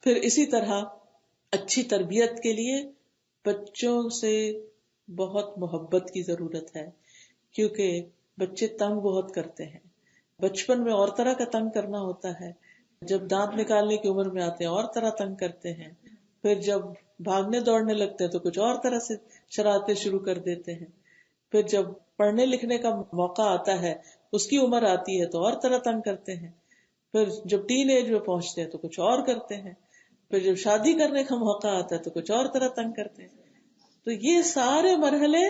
پھر اسی طرح اچھی تربیت کے لیے بچوں سے بہت محبت کی ضرورت ہے، کیونکہ بچے تنگ بہت کرتے ہیں. بچپن میں اور طرح کا تنگ کرنا ہوتا ہے، جب دانت نکالنے کی عمر میں آتے ہیں اور طرح تنگ کرتے ہیں، پھر جب بھاگنے دوڑنے لگتے ہیں تو کچھ اور طرح سے شرارتیں شروع کر دیتے ہیں، پھر جب پڑھنے لکھنے کا موقع آتا ہے، اس کی عمر آتی ہے تو اور طرح تنگ کرتے ہیں، پھر جب ٹین ایج میں پہنچتے ہیں تو کچھ اور کرتے ہیں، پھر جب شادی کرنے کا موقع آتا ہے تو کچھ اور طرح تنگ کرتے ہیں. تو یہ سارے مرحلے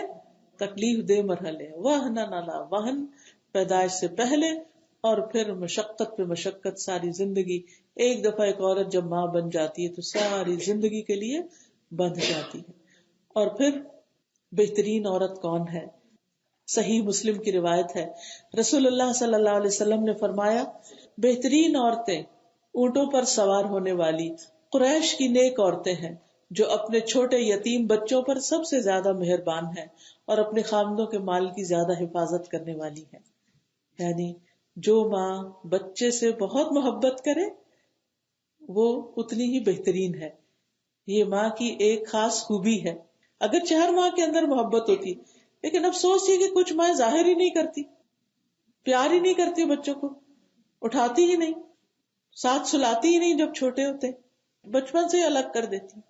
تکلیف دہ مرحلے ہیں. وہن نالا وہن پیدائش سے پہلے، اور پھر مشقت پہ مشقت ساری زندگی. ایک دفعہ ایک عورت جب ماں بن جاتی ہے تو ساری زندگی کے لیے بندھ جاتی ہے. اور پھر بہترین عورت کون ہے؟ صحیح مسلم کی روایت ہے، رسول اللہ صلی اللہ علیہ وسلم نے فرمایا، بہترین عورتیں اونٹوں پر سوار ہونے والی قریش کی نیک عورتیں ہیں جو اپنے چھوٹے یتیم بچوں پر سب سے زیادہ مہربان ہیں اور اپنے خاوندوں کے مال کی زیادہ حفاظت کرنے والی ہیں. یعنی جو ماں بچے سے بہت محبت کرے وہ اتنی ہی بہترین ہے. یہ ماں کی ایک خاص خوبی ہے. اگر ہر ماں کے اندر محبت ہوتی، لیکن افسوس یہ کہ کچھ ماں ظاہر ہی نہیں کرتی، پیار ہی نہیں کرتی، بچوں کو اٹھاتی ہی نہیں، ساتھ سلاتی ہی نہیں، جب چھوٹے ہوتے بچپن سے ہی الگ کر دیتی.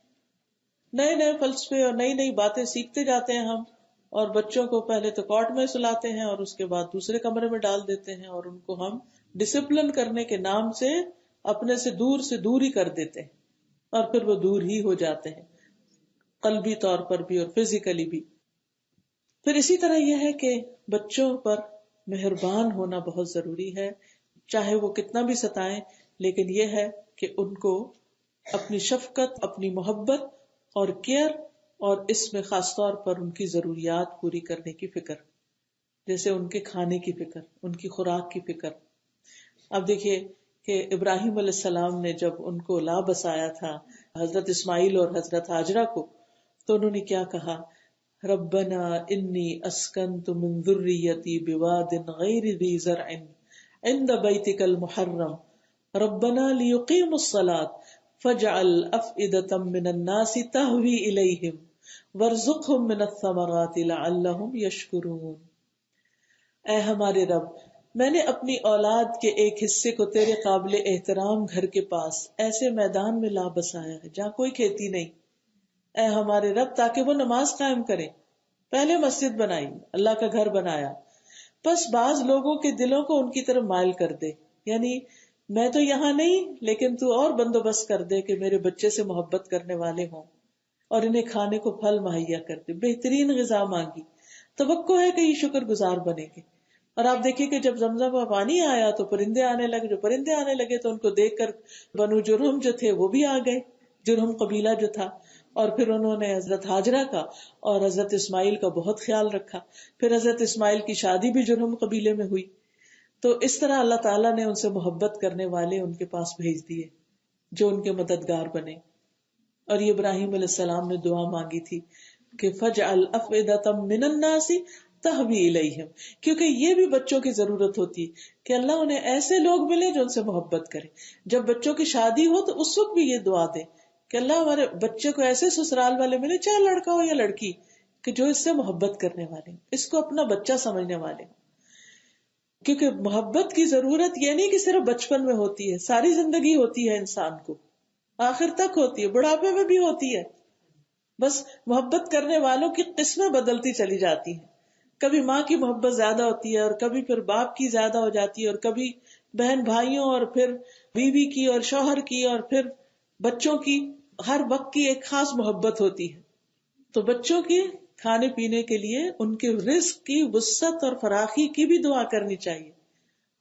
نئے نئے فلسفے اور نئی نئی باتیں سیکھتے جاتے ہیں ہم، اور بچوں کو پہلے تو کاٹ میں سلاتے ہیں اور اس کے بعد دوسرے کمرے میں ڈال دیتے ہیں، اور ان کو ہم ڈسپلن کرنے کے نام سے اپنے سے دور ہی کر دیتے ہیں، اور پھر وہ دور ہی ہو جاتے ہیں، قلبی طور پر بھی اور فزیکلی بھی. پھر اسی طرح یہ ہے کہ بچوں پر مہربان ہونا بہت ضروری ہے، چاہے وہ کتنا بھی ستائیں، لیکن یہ ہے کہ ان کو اپنی شفقت، اپنی محبت اور کیئر، اور اس میں خاص طور پر ان کی ضروریات پوری کرنے کی فکر، جیسے ان کے کھانے کی فکر، ان کی خوراک کی فکر. اب دیکھیے کہ ابراہیم علیہ السلام نے جب ان کو لا بسایا تھا، حضرت اسماعیل اور حضرت ہاجرہ کو، تو انہوں نے کیا کہا، ربنا انی اسکنت من ذریتی بواد غیر ذی زرع عند بیتک المحرم ربنا لیقیموا الصلاة فاجعل افئدة من الناس تهوی الیہم وارزقہم من الثمرات لعلہم یشکرون. اے ہمارے رب، میں نے اپنی اولاد کے ایک حصے کو تیرے قابل احترام گھر کے پاس ایسے میدان میں لا بسایا ہے جہاں کوئی کھیتی نہیں، اے ہمارے رب، تاکہ وہ نماز قائم کرے. پہلے مسجد بنائی، اللہ کا گھر بنایا، بس بعض لوگوں کے دلوں کو ان کی طرف مائل کر دے، یعنی میں تو یہاں نہیں، لیکن تو اور بندوبست کر دے کہ میرے بچے سے محبت کرنے والے ہوں، اور انہیں کھانے کو پھل مہیا کر دے. بہترین غذا مانگی، توقع ہے کہ یہ شکر گزار بنے گے. اور آپ دیکھیے کہ جب زمزم کا پانی آیا تو پرندے آنے لگے، جو پرندے آنے لگے تو ان کو دیکھ کر بنو جرہم جو تھے وہ بھی آ گئے، جرہم قبیلہ جو تھا، اور پھر انہوں نے حضرت ہاجرہ کا اور حضرت اسماعیل کا بہت خیال رکھا. پھر حضرت اسماعیل کی شادی بھی جرہم قبیلے میں ہوئی. تو اس طرح اللہ تعالیٰ نے ان سے محبت کرنے والے ان کے پاس بھیج دیے جو ان کے مددگار بنے. اور یہ ابراہیم علیہ السلام نے دعا مانگی تھی کہ فجعل افئدۃ من الناس تہوی الیہم، کیونکہ یہ بھی بچوں کی ضرورت ہوتی ہے کہ اللہ انہیں ایسے لوگ ملے جو ان سے محبت کرے. جب بچوں کی شادی ہو تو اس وقت بھی یہ دعا دے کہ اللہ ہمارے بچے کو ایسے سسرال والے ملے، چاہے لڑکا ہو یا لڑکی، کہ جو اس سے محبت کرنے والے، اس کو اپنا بچہ سمجھنے والے. کیونکہ محبت کی ضرورت یہ نہیں کہ صرف بچپن میں ہوتی ہے، ساری زندگی ہوتی ہے، انسان کو آخر تک ہوتی ہے، بڑھاپے میں بھی ہوتی ہے. بس محبت کرنے والوں کی قسمیں بدلتی چلی جاتی ہیں. کبھی ماں کی محبت زیادہ ہوتی ہے، اور کبھی پھر باپ کی زیادہ ہو جاتی ہے، اور کبھی بہن بھائیوں، اور پھر بیوی کی اور شوہر کی، اور پھر بچوں کی. ہر وقت کی ایک خاص محبت ہوتی ہے. تو بچوں کی کھانے پینے کے لیے ان کے رزق کی وسعت اور فراخی کی بھی دعا کرنی چاہیے.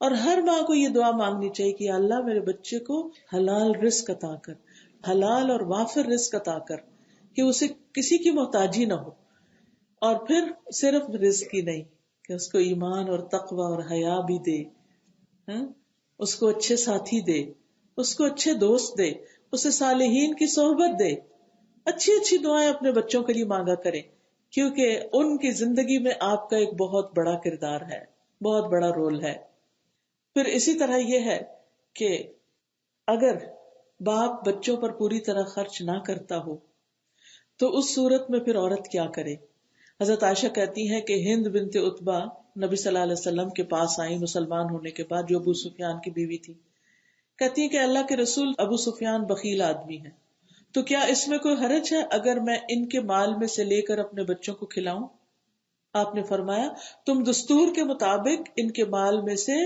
اور ہر ماں کو یہ دعا مانگنی چاہیے کہ اللہ میرے بچے کو حلال رزق عطا کر، حلال اور وافر رزق عطا کر، کہ اسے کسی کی محتاجی نہ ہو. اور پھر صرف رزق ہی نہیں، کہ اس کو ایمان اور تقوی اور حیا بھی دے، اس کو اچھے ساتھی دے، اس کو اچھے دوست دے، اسے صالحین کی صحبت دے. اچھی اچھی دعائیں اپنے بچوں کے لیے مانگا کریں، کیونکہ ان کی زندگی میں آپ کا ایک بہت بڑا کردار ہے، بہت بڑا رول ہے. پھر اسی طرح یہ ہے کہ اگر باپ بچوں پر پوری طرح خرچ نہ کرتا ہو تو اس صورت میں پھر عورت کیا کرے؟ حضرت عائشہ کہتی ہیں کہ ہند بنت عتبہ نبی صلی اللہ علیہ وسلم کے پاس آئی مسلمان ہونے کے بعد، جو ابو سفیان کی بیوی تھی. کہتی ہیں کہ اللہ کے رسول، ابو سفیان بخیل آدمی ہے، تو کیا اس میں کوئی حرج ہے اگر میں ان کے مال میں سے لے کر اپنے بچوں کو کھلاؤں؟ آپ نے فرمایا تم دستور کے مطابق ان کے مال میں سے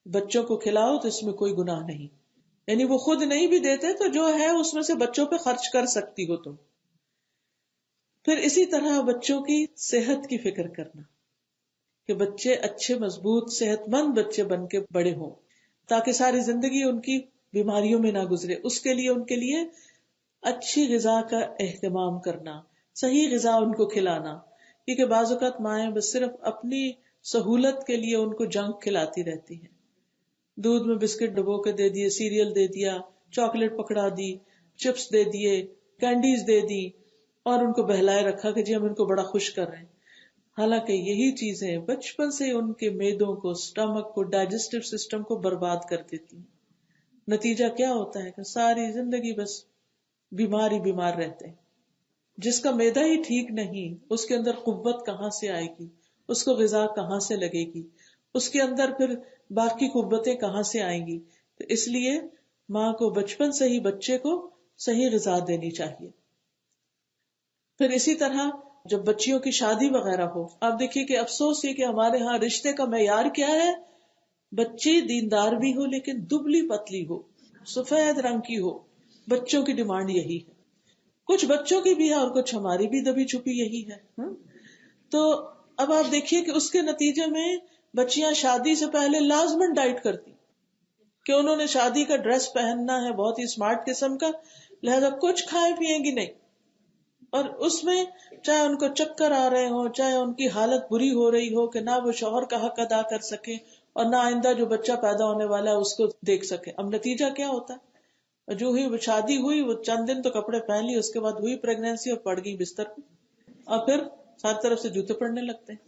بچوں کو کھلاؤ تو اس میں کوئی گناہ نہیں. یعنی وہ خود نہیں بھی دیتے تو جو ہے اس میں سے بچوں پہ خرچ کر سکتی ہو تم. پھر اسی طرح بچوں کی صحت کی فکر کرنا کہ بچے اچھے مضبوط صحت مند بچے بن کے بڑے ہوں تاکہ ساری زندگی ان کی بیماریوں میں نہ گزرے. اس کے لیے ان کے لیے اچھی غذا کا اہتمام کرنا، صحیح غذا ان کو کھلانا، کیونکہ بعض اوقات مائیں بس صرف اپنی سہولت کے لیے ان کو جنک کھلاتی رہتی ہیں. دودھ میں بسکٹ ڈبو کے دے دیے، سیریل دے دیا، چاکلیٹ پکڑا دی، چپس دے دیے، کینڈیز دے دی اور ان کو بہلائے رکھا کہ جی ہم ان کو بڑا خوش کر رہے ہیں. حالانکہ یہی چیزیں بچپن سے ان کے معدوں کو، سٹمک کو، ڈائجسٹو سسٹم کو برباد کر دیتی ہیں. نتیجہ کیا ہوتا ہے کہ ساری زندگی بس بیمار ہی بیمار رہتے ہیں. جس کا معدہ ہی ٹھیک نہیں، اس کے اندر قوت کہاں سے آئے گی، اس کو غذا کہاں سے لگے گی، اس کے اندر پھر باقی قوتیں کہاں سے آئیں گی. تو اس لیے ماں کو بچپن سے ہی بچے کو صحیح غذا دینی چاہیے. پھر اسی طرح جب بچیوں کی شادی وغیرہ ہو، آپ دیکھیے کہ افسوس یہ کہ ہمارے ہاں رشتے کا معیار کیا ہے، بچی دیندار بھی ہو لیکن دبلی پتلی ہو، سفید رنگ کی ہو. بچوں کی ڈیمانڈ یہی ہے، کچھ بچوں کی بھی ہے اور کچھ ہماری بھی دبی چھپی یہی ہے. تو اب آپ دیکھیے کہ اس کے نتیجے میں بچیاں شادی سے پہلے لازمن ڈائٹ کرتی کہ انہوں نے شادی کا ڈریس پہننا ہے بہت ہی اسمارٹ قسم کا، لہذا کچھ کھائے پیئیں گی نہیں. اور اس میں چاہے ان کو چکر آ رہے ہوں، چاہے ان کی حالت بری ہو رہی ہو کہ نہ وہ شوہر کا حق ادا کر سکے اور نہ آئندہ جو بچہ پیدا ہونے والا ہے اس کو دیکھ سکے. اب نتیجہ کیا ہوتا ہے، جو ہی شادی ہوئی وہ چند دن تو کپڑے پہن لی، اس کے بعد ہوئی پریگنینسی اور پڑ گئی بستر پہ، اور پھر ساری طرف سے جوتے پڑنے لگتے ہیں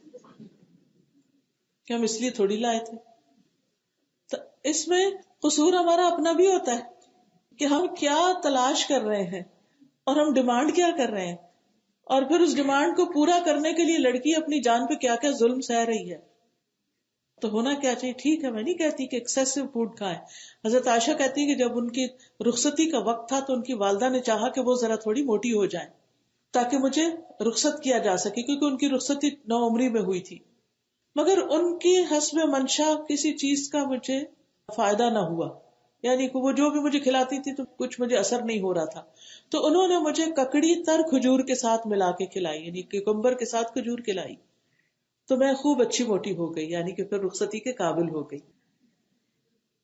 کہ ہم اس لیے تھوڑی لائے تھے. تو اس میں قصور ہمارا اپنا بھی ہوتا ہے کہ ہم کیا تلاش کر رہے ہیں اور ہم ڈیمانڈ کیا کر رہے ہیں، اور پھر اس ڈیمانڈ کو پورا کرنے کے لیے لڑکی اپنی جان پہ کیا کیا ظلم سہ رہی ہے. تو ہونا کیا چاہیے؟ ٹھیک ہے، میں نہیں کہتی کہ ایکسیسو فوڈ کھائیں. حضرت عائشہ کہتی کہ جب ان کی رخصتی کا وقت تھا تو ان کی والدہ نے چاہا کہ وہ ذرا تھوڑی موٹی ہو جائیں تاکہ مجھے رخصت کیا جا سکے، کیونکہ ان کی رخصتی 9 عمری میں ہوئی تھی. مگر ان کی حسب منشا کسی چیز کا مجھے فائدہ نہ ہوا، یعنی کہ وہ جو بھی مجھے کھلاتی تھی تو کچھ مجھے اثر نہیں ہو رہا تھا. تو انہوں نے مجھے ککڑی تر کھجور کے ساتھ ملا کے کھلائی، یعنی کیکمبر کے ساتھ کھجور کھلائی، تو میں خوب اچھی موٹی ہو گئی، یعنی کہ پھر رخصتی کے قابل ہو گئی.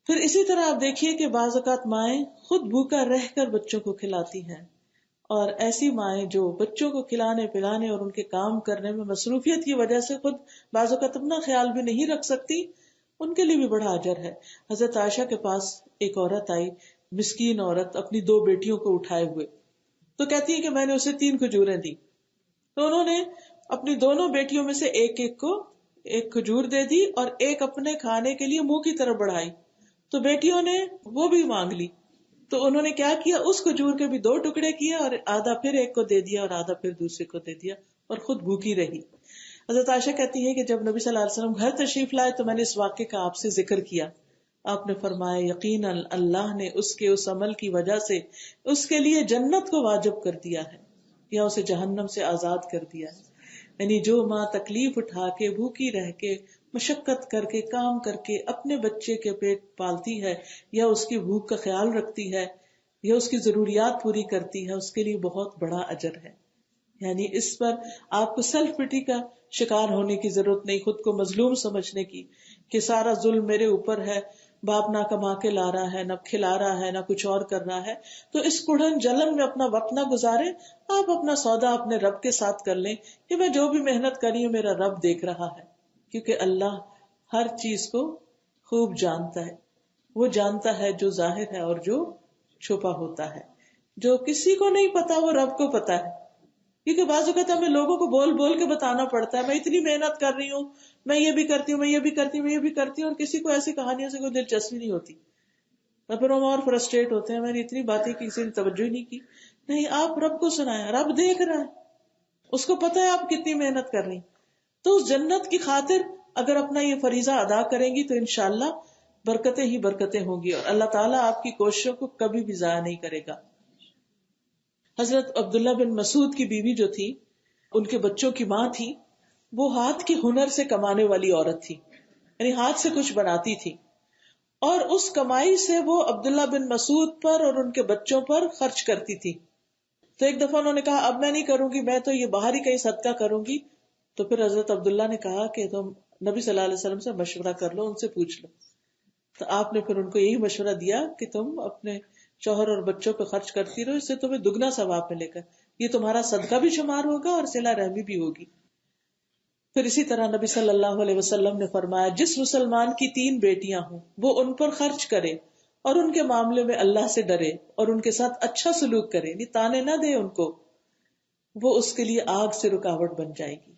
پھر اسی طرح آپ دیکھیے کہ بعض اوقات مائیں خود بھوکا رہ کر بچوں کو کھلاتی ہیں، اور ایسی مائیں جو بچوں کو کھلانے پلانے اور ان کے کام کرنے میں مصروفیت کی وجہ سے خود بعض اوقات اپنا خیال بھی نہیں رکھ سکتی، ان کے لیے بھی بڑا اجر ہے. حضرت عائشہ کے پاس ایک عورت آئی، مسکین عورت، اپنی 2 بیٹیوں کو اٹھائے ہوئے، تو کہتی ہے کہ میں نے اسے 3 کھجوریں دی. تو انہوں نے اپنی دونوں بیٹیوں میں سے ایک ایک کو ایک کھجور دے دی اور ایک اپنے کھانے کے لیے منہ کی طرف بڑھائی. تو بیٹیوں نے وہ بھی مانگ لی، تو انہوں نے کیا کیا، اس کھجور کے بھی 2 ٹکڑے کیے اور آدھا پھر ایک کو دے دیا اور آدھا پھر دوسرے کو دے دیا، اور خود بھوکی رہی. حضرت عائشہ کہتی ہے کہ جب نبی صلی اللہ علیہ وسلم گھر تشریف لائے تو میں نے اس واقعے کا آپ سے ذکر کیا. آپ نے فرمایا یقیناً اللہ نے اس کے اس عمل کی وجہ سے اس کے لیے جنت کو واجب کر دیا ہے یا اسے جہنم سے آزاد کر دیا ہے. یعنی جو ماں تکلیف اٹھا کے، بھوکی رہ کے، مشقت کر کے، کام کر کے اپنے بچے کے پیٹ پالتی ہے یا اس کی بھوک کا خیال رکھتی ہے یا اس کی ضروریات پوری کرتی ہے، اس کے لیے بہت بڑا اجر ہے. یعنی اس پر آپ کو سیلف پٹی کا شکار ہونے کی ضرورت نہیں، خود کو مظلوم سمجھنے کی کہ سارا ظلم میرے اوپر ہے، باپ نہ کما کے لا رہا ہے، نہ کھلا رہا ہے، نہ کچھ اور کر رہا ہے. تو اس کڑھن جلن میں اپنا وقت نہ گزارے، آپ اپنا سودا اپنے رب کے ساتھ کر لیں کہ میں جو بھی محنت کری ہوں میرا رب دیکھ رہا ہے، کیونکہ اللہ ہر چیز کو خوب جانتا ہے. وہ جانتا ہے جو ظاہر ہے اور جو چھپا ہوتا ہے. جو کسی کو نہیں پتا وہ رب کو پتا ہے، کیونکہ بعض اوقات ہمیں لوگوں کو بول بول کے بتانا پڑتا ہے میں اتنی محنت کر رہی ہوں، میں یہ بھی کرتی ہوں، میں یہ بھی کرتی ہوں، میں یہ بھی کرتی ہوں، اور کسی کو ایسی کہانیوں سے کوئی دلچسپی نہیں ہوتی. اور پھر ہم اور فرسٹریٹ ہوتے ہیں، میں نے اتنی باتیں کی، کسی نے توجہ ہی نہیں کی. نہیں، آپ رب کو سنائیں، رب دیکھ رہا ہے، اس کو پتا ہے آپ کتنی محنت کر رہی. تو اس جنت کی خاطر اگر اپنا یہ فریضہ ادا کریں گی تو انشاءاللہ برکتیں ہی برکتیں ہوں گی، اور اللہ تعالیٰ آپ کی کوششوں کو کبھی بھی ضائع نہیں کرے گا. حضرت عبداللہ بن مسعود کی بیوی جو تھی، ان کے بچوں کی ماں تھی، وہ ہاتھ کے ہنر سے کمانے والی عورت تھی، یعنی ہاتھ سے کچھ بناتی تھی، اور اس کمائی سے وہ عبداللہ بن مسعود پر اور ان کے بچوں پر خرچ کرتی تھی. تو ایک دفعہ انہوں نے کہا اب میں نہیں کروں گی، میں تو یہ باہر ہی کہیں صدقہ کروں گی. تو پھر حضرت عبداللہ نے کہا کہ تم نبی صلی اللہ علیہ وسلم سے مشورہ کر لو، ان سے پوچھ لو. تو آپ نے پھر ان کو یہی مشورہ دیا کہ تم اپنے شوہر اور بچوں پہ خرچ کرتی رہو، اس سے تمہیں دگنا ثواب ملے گا، یہ تمہارا صدقہ بھی شمار ہوگا اور صلہ رحمی بھی ہوگی. پھر اسی طرح نبی صلی اللہ علیہ وسلم نے فرمایا جس مسلمان کی 3 بیٹیاں ہوں وہ ان پر خرچ کرے اور ان کے معاملے میں اللہ سے ڈرے اور ان کے ساتھ اچھا سلوک کرے، یعنی تانے نہ دے ان کو، وہ اس کے لیے آگ سے رکاوٹ بن جائے گی.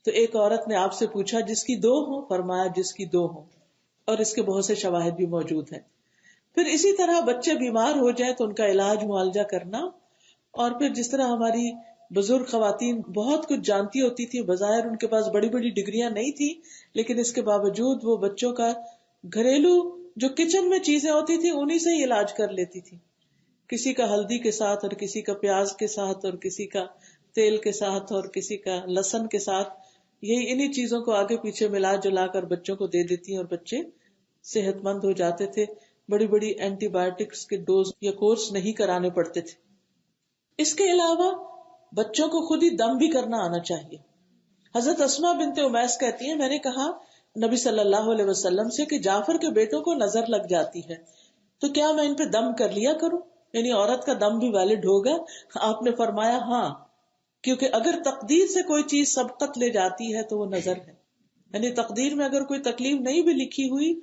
تو ایک عورت نے آپ سے پوچھا جس کی 2 ہوں؟ فرمایا جس کی 2 ہوں، اور اس کے بہت سے شواہد بھی موجود ہیں. پھر اسی طرح بچے بیمار ہو جائیں تو ان کا علاج معالجہ کرنا، اور پھر جس طرح ہماری بزرگ خواتین بہت کچھ جانتی ہوتی تھی، بظاہر ان کے پاس بڑی بڑی ڈگریاں نہیں تھی، لیکن اس کے باوجود وہ بچوں کا گھریلو جو کچن میں چیزیں ہوتی تھی انہی سے ہی علاج کر لیتی تھی، کسی کا ہلدی کے ساتھ اور کسی کا پیاز کے ساتھ اور کسی کا تیل کے ساتھ اور کسی کا لہسن کے ساتھ، یہی انہی چیزوں کو آگے پیچھے ملا جلا کر بچوں کو دے دیتی اور بچے صحت مند ہو جاتے تھے. بڑی بڑی اینٹی بایوٹکس کے ڈوز یا کورس نہیں کرانے پڑتے تھے. اس کے علاوہ بچوں کو خود ہی دم بھی کرنا آنا چاہیے. حضرت اسماء بنت امیس کہتی ہیں میں نے کہا نبی صلی اللہ علیہ وسلم سے کہ جعفر کے بیٹوں کو نظر لگ جاتی ہے تو کیا میں ان پہ دم کر لیا کروں، یعنی عورت کا دم بھی ویلڈ ہوگا؟ آپ نے فرمایا ہاں، کیونکہ اگر تقدیر سے کوئی چیز سبقت لے جاتی ہے تو وہ نظر ہے، یعنی تقدیر میں اگر کوئی تکلیف نہیں بھی لکھی ہوئی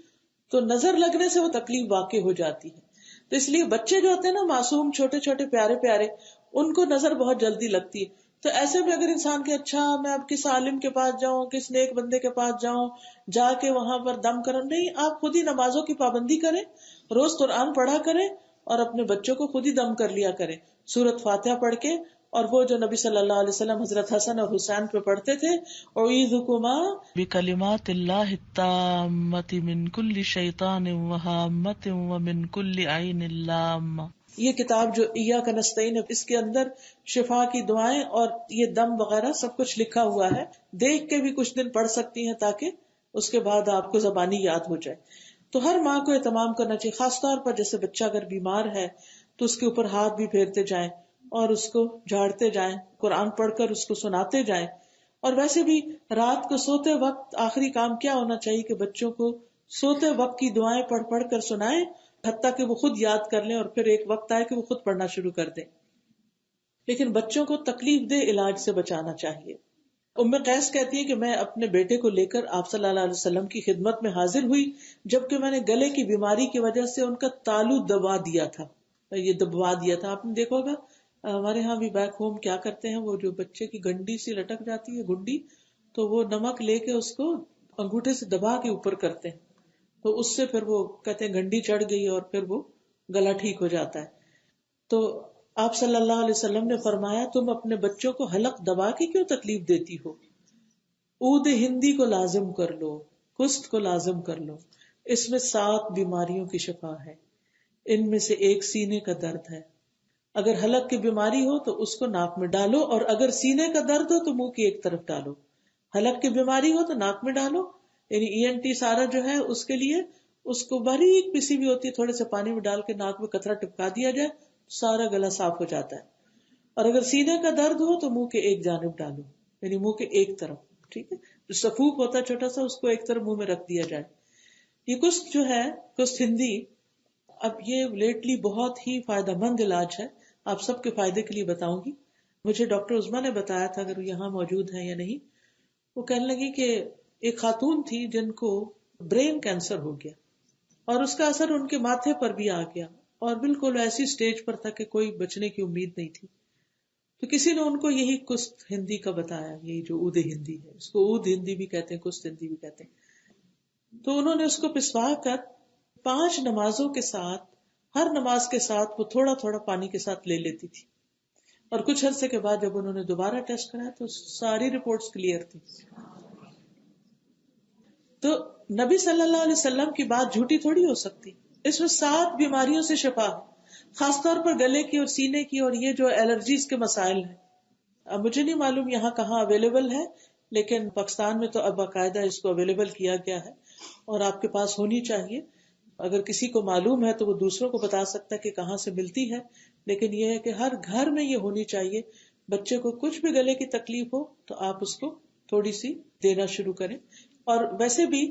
تو نظر لگنے سے وہ تکلیف واقع ہو جاتی ہے. تو اس لیے بچے جو ہوتے ہیں نا معصوم چھوٹے چھوٹے پیارے پیارے، ان کو نظر بہت جلدی لگتی ہے. تو ایسے میں اگر انسان کے اچھا میں اب کس عالم کے پاس جاؤں، کس نیک بندے کے پاس جاؤں، جا کے وہاں پر دم کرن، نہیں، آپ خود ہی نمازوں کی پابندی کریں، روز قرآن پڑھا کریں اور اپنے بچوں کو خود ہی دم کر لیا کریں سورۃ فاتحہ پڑھ کے. اور وہ جو نبی صلی اللہ علیہ وسلم حضرت حسن اور حسین پہ پڑھتے تھے اعوذکما بکلمات اللہ التامۃ من کل شیطان وہامۃ ومن کل عین لامہ. یہ کتاب جو ایاک نستعین ہے اس کے اندر شفا کی دعائیں اور یہ دم وغیرہ سب کچھ لکھا ہوا ہے، دیکھ کے بھی کچھ دن پڑھ سکتی ہیں تاکہ اس کے بعد آپ کو زبانی یاد ہو جائے. تو ہر ماں کو اہتمام کرنا چاہیے، خاص طور پر جیسے بچہ اگر بیمار ہے تو اس کے اوپر ہاتھ بھی پھیرتے جائیں اور اس کو جھاڑتے جائیں، قرآن پڑھ کر اس کو سناتے جائیں. اور ویسے بھی رات کو سوتے وقت آخری کام کیا ہونا چاہیے کہ بچوں کو سوتے وقت کی دعائیں پڑھ پڑھ کر سنائیں، حتیٰ کہ وہ خود یاد کر لیں اور پھر ایک وقت آئے کہ وہ خود پڑھنا شروع کر دیں. لیکن بچوں کو تکلیف دہ علاج سے بچانا چاہیے. ام قیس کہتی ہے کہ میں اپنے بیٹے کو لے کر آپ صلی اللہ علیہ وسلم کی خدمت میں حاضر ہوئی جبکہ میں نے گلے کی بیماری کی وجہ سے ان کا تالو دبا دیا تھا. آپ نے دیکھا ہوگا ہمارے ہاں بھی بیک ہوم کیا کرتے ہیں، وہ جو بچے کی گنڈی سی لٹک جاتی ہے گنڈی، تو وہ نمک لے کے اس کو انگوٹھے سے دبا کے اوپر کرتے ہیں، تو اس سے پھر وہ کہتے ہیں گنڈی چڑھ گئی اور پھر وہ گلا ٹھیک ہو جاتا ہے. تو آپ صلی اللہ علیہ وسلم نے فرمایا تم اپنے بچوں کو حلق دبا کے کیوں تکلیف دیتی ہو، عود ہندی کو لازم کر لو، کست کو لازم کر لو، اس میں 7 بیماریوں کی شفا ہے، ان میں سے ایک سینے کا درد ہے. اگر حلق کی بیماری ہو تو اس کو ناک میں ڈالو، اور اگر سینے کا درد ہو تو منہ کی ایک طرف ڈالو. حلق کی بیماری ہو تو ناک میں ڈالو، یعنی ENT سارا جو ہے اس کے لیے اس کو باریک پسی بھی ہوتی ہے، تھوڑے سے پانی میں ڈال کے ناک میں قطرہ ٹپکا دیا جائے، سارا گلا صاف ہو جاتا ہے. اور اگر سینے کا درد ہو تو منہ کے ایک جانب ڈالو، یعنی منہ کے ایک طرف، ٹھیک ہے، جو سفوک ہوتا ہے چھوٹا سا اس کو ایک طرف منہ میں رکھ دیا جائے. یہ کست جو ہے، کست ہندی، اب یہ لیٹلی بہت ہی فائدہ مند علاج ہے، آپ سب کے فائدے کے لیے بتاؤں گی. مجھے ڈاکٹر عظما نے بتایا تھا، اگر یہاں موجود ہیں یا نہیں، وہ کہنے لگی کہ ایک خاتون تھی جن کو برین کینسر ہو گیا اور اس کا اثر ان کے ماتھے پر بھی آ گیا اور بالکل ایسی سٹیج پر تھا کہ کوئی بچنے کی امید نہیں تھی. تو کسی نے ان کو یہی کست ہندی کا بتایا، یہی جو اود ہندی ہے، اس کو اود ہندی بھی کہتے ہیں، کست ہندی بھی کہتے ہیں. تو انہوں نے اس کو پسوا کر 5 نمازوں کے ساتھ ہر نماز کے ساتھ وہ تھوڑا تھوڑا پانی کے ساتھ لے لیتی تھی، اور کچھ عرصے کے بعد جب انہوں نے دوبارہ ٹیسٹ کرایا تو ساری رپورٹس کلیئر تھی. تو نبی صلی اللہ علیہ وسلم کی بات جھوٹی تھوڑی ہو سکتی. اس میں 7 بیماریوں سے شفا ہے، خاص طور پر گلے کی اور سینے کی، اور یہ جو الرجیز کے مسائل ہیں. اب مجھے نہیں معلوم یہاں کہاں اویلیبل ہے، لیکن پاکستان میں تو اب باقاعدہ اس کو اویلیبل کیا گیا ہے اور آپ کے پاس ہونی چاہیے. اگر کسی کو معلوم ہے تو وہ دوسروں کو بتا سکتا ہے کہ کہاں سے ملتی ہے، لیکن یہ ہے کہ ہر گھر میں یہ ہونی چاہیے. بچے کو کچھ بھی گلے کی تکلیف ہو تو آپ اس کو تھوڑی سی دینا شروع کریں. اور ویسے بھی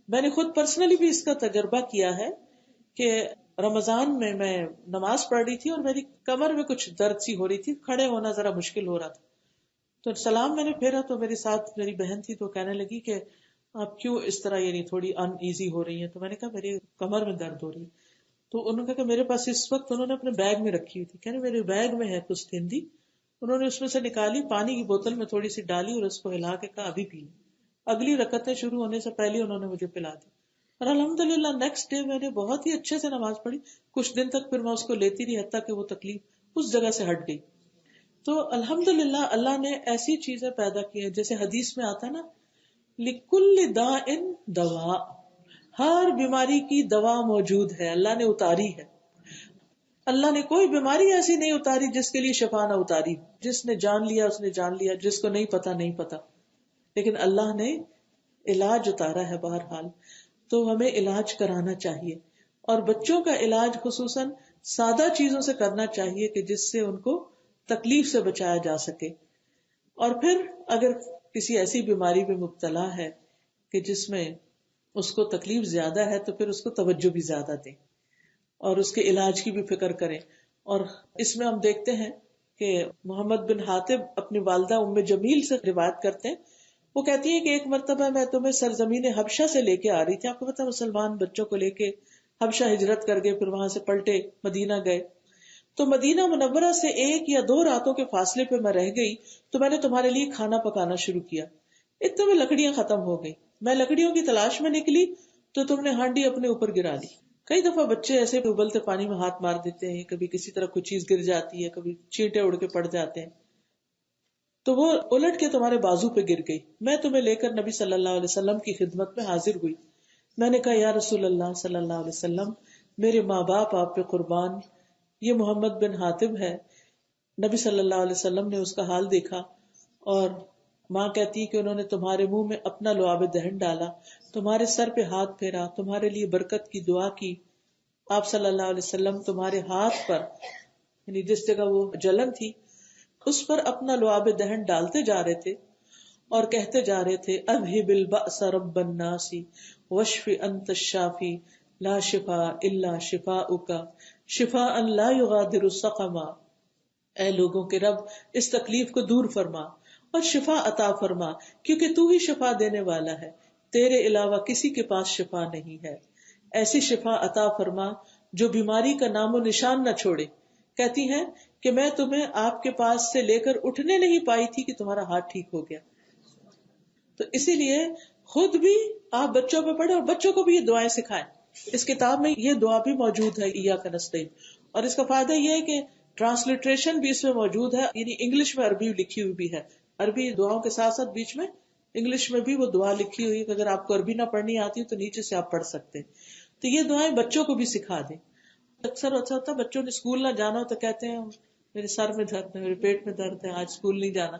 میں نے خود پرسنلی بھی اس کا تجربہ کیا ہے کہ رمضان میں نماز پڑھ رہی تھی اور میری کمر میں کچھ درد سی ہو رہی تھی، کھڑے ہونا ذرا مشکل ہو رہا تھا. تو سلام میں نے پھیرا تو میرے ساتھ میری بہن تھی، تو کہنے لگی کہ آپ کیوں اس طرح یعنی تھوڑی ان ایزی ہو رہی ہیں. تو میں نے کہا میری کمر میں درد ہو رہی ہے. تو انہوں نے کہا کہ میرے پاس اس وقت، انہوں نے اپنے بیگ میں رکھی ہوئی تھی، کہنے میرے بیگ میں ہے کچھ تھندی. انہوں نے اس میں سے نکالی، پانی کی بوتل میں تھوڑی سی ڈالی اور اس کو ہلا کے کہا ابھی پی. اگلی رکعتیں شروع ہونے سے پہلے انہوں نے مجھے پلا دی، اور الحمدللہ نیکسٹ ڈے میں نے بہت ہی اچھے سے نماز پڑھی. کچھ دن تک پھر میں اس کو لیتی رہی حتیٰ کہ وہ تکلیف اس جگہ سے ہٹ گئی. تو الحمدللہ اللہ نے ایسی چیزیں پیدا کی ہیں، جیسے حدیث میں آتا نا لِكُلِّ دَاءٍ دَوَاء، ہر بیماری کی دوا موجود ہے، اللہ نے اتاری ہے. اللہ نے کوئی بیماری ایسی نہیں اتاری جس کے لیے شفا نہ اتاری. جس نے جان لیا اس نے جان لیا، جس کو نہیں پتا نہیں پتا، لیکن اللہ نے علاج اتارا ہے بہرحال. تو ہمیں علاج کرانا چاہیے، اور بچوں کا علاج خصوصاً سادہ چیزوں سے کرنا چاہیے کہ جس سے ان کو تکلیف سے بچایا جا سکے. اور پھر اگر کسی ایسی بیماری میں مبتلا ہے کہ جس میں اس کو تکلیف زیادہ ہے تو پھر اس کو توجہ بھی زیادہ دیں اور اس کے علاج کی بھی فکر کریں. اور اس میں ہم دیکھتے ہیں کہ محمد بن حاتب اپنی والدہ ام جمیل سے روایت کرتے ہیں. وہ کہتی ہے کہ ایک مرتبہ میں تمہیں سرزمین حبشہ سے لے کے آ رہی تھی. آپ کو پتا مسلمان بچوں کو لے کے حبشہ ہجرت کر گئے، پھر وہاں سے پلٹے مدینہ گئے. تو مدینہ منورہ سے 1 یا 2 راتوں کے فاصلے پہ میں رہ گئی، تو میں نے تمہارے لیے کھانا پکانا شروع کیا. اتنے میں لکڑیاں ختم ہو گئی. میں لکڑیوں کی تلاش میں نکلی تو تم نے ہانڈی اپنے اوپر گرا لی. کئی دفعہ بچے ایسے ابلتے پانی میں ہاتھ مار دیتے ہیں، کبھی کسی طرح کوئی چیز گر جاتی ہے، کبھی چینٹے اڑ کے پڑ جاتے ہیں، تو وہ الٹ کے تمہارے بازو پہ گر گئی. میں تمہیں لے کر نبی صلی اللہ علیہ وسلم کی خدمت میں حاضر ہوئی. میں نے کہا یا رسول اللہ صلی اللہ علیہ وسلم، میرے ماں باپ آپ پہ قربان، یہ محمد بن حاتب ہے. نبی صلی اللہ علیہ وسلم نے اس کا حال دیکھا، اور ماں کہتی ہے کہ انہوں نے تمہارے منہ میں اپنا لعاب دہن ڈالا، تمہارے سر پہ ہاتھ پھیرا، تمہارے لیے برکت کی دعا کی. آپ صلی اللہ علیہ وسلم تمہارے ہاتھ پر، یعنی جس جگہ وہ جلن تھی اس پر اپنا لعاب دہن ڈالتے جا رہے تھے اور کہتے جا رہے تھے اذهب البأس رب الناس واشف انت الشافی لا شفاء الا شفاؤک شفاء لا یغادر سقما. اے لوگوں کے رب، اس تکلیف کو دور فرما اور شفا عطا فرما، کیونکہ تو ہی شفا دینے والا ہے، تیرے علاوہ کسی کے پاس شفا نہیں ہے. ایسی شفا عطا فرما جو بیماری کا نام و نشان نہ چھوڑے. کہتی ہیں کہ میں تمہیں آپ کے پاس سے لے کر اٹھنے نہیں پائی تھی کہ تمہارا ہاتھ ٹھیک ہو گیا. تو اسی لیے خود بھی آپ بچوں پہ پڑھیں اور بچوں کو بھی یہ دعائیں سکھائیں. اس کتاب میں یہ دعا بھی موجود ہے ایاک نستعین، اور اس کا فائدہ یہ ہے کہ ٹرانسلیٹریشن بھی اس میں موجود ہے، یعنی انگلش میں عربی لکھی ہوئی بھی ہے. عربی دعاؤں کے ساتھ ساتھ بیچ میں انگلش میں بھی وہ دعا لکھی ہوئی ہے کہ اگر آپ کو عربی نہ پڑھنی آتی تو نیچے سے آپ پڑھ سکتے. تو یہ دعائیں بچوں کو بھی سکھا دیں. اکثر ایسا ہوتا ہے بچوں نے اسکول نہ جانا ہو تو کہتے ہیں میرے سر میں درد ہے، میرے پیٹ میں درد ہے، آج اسکول نہیں جانا.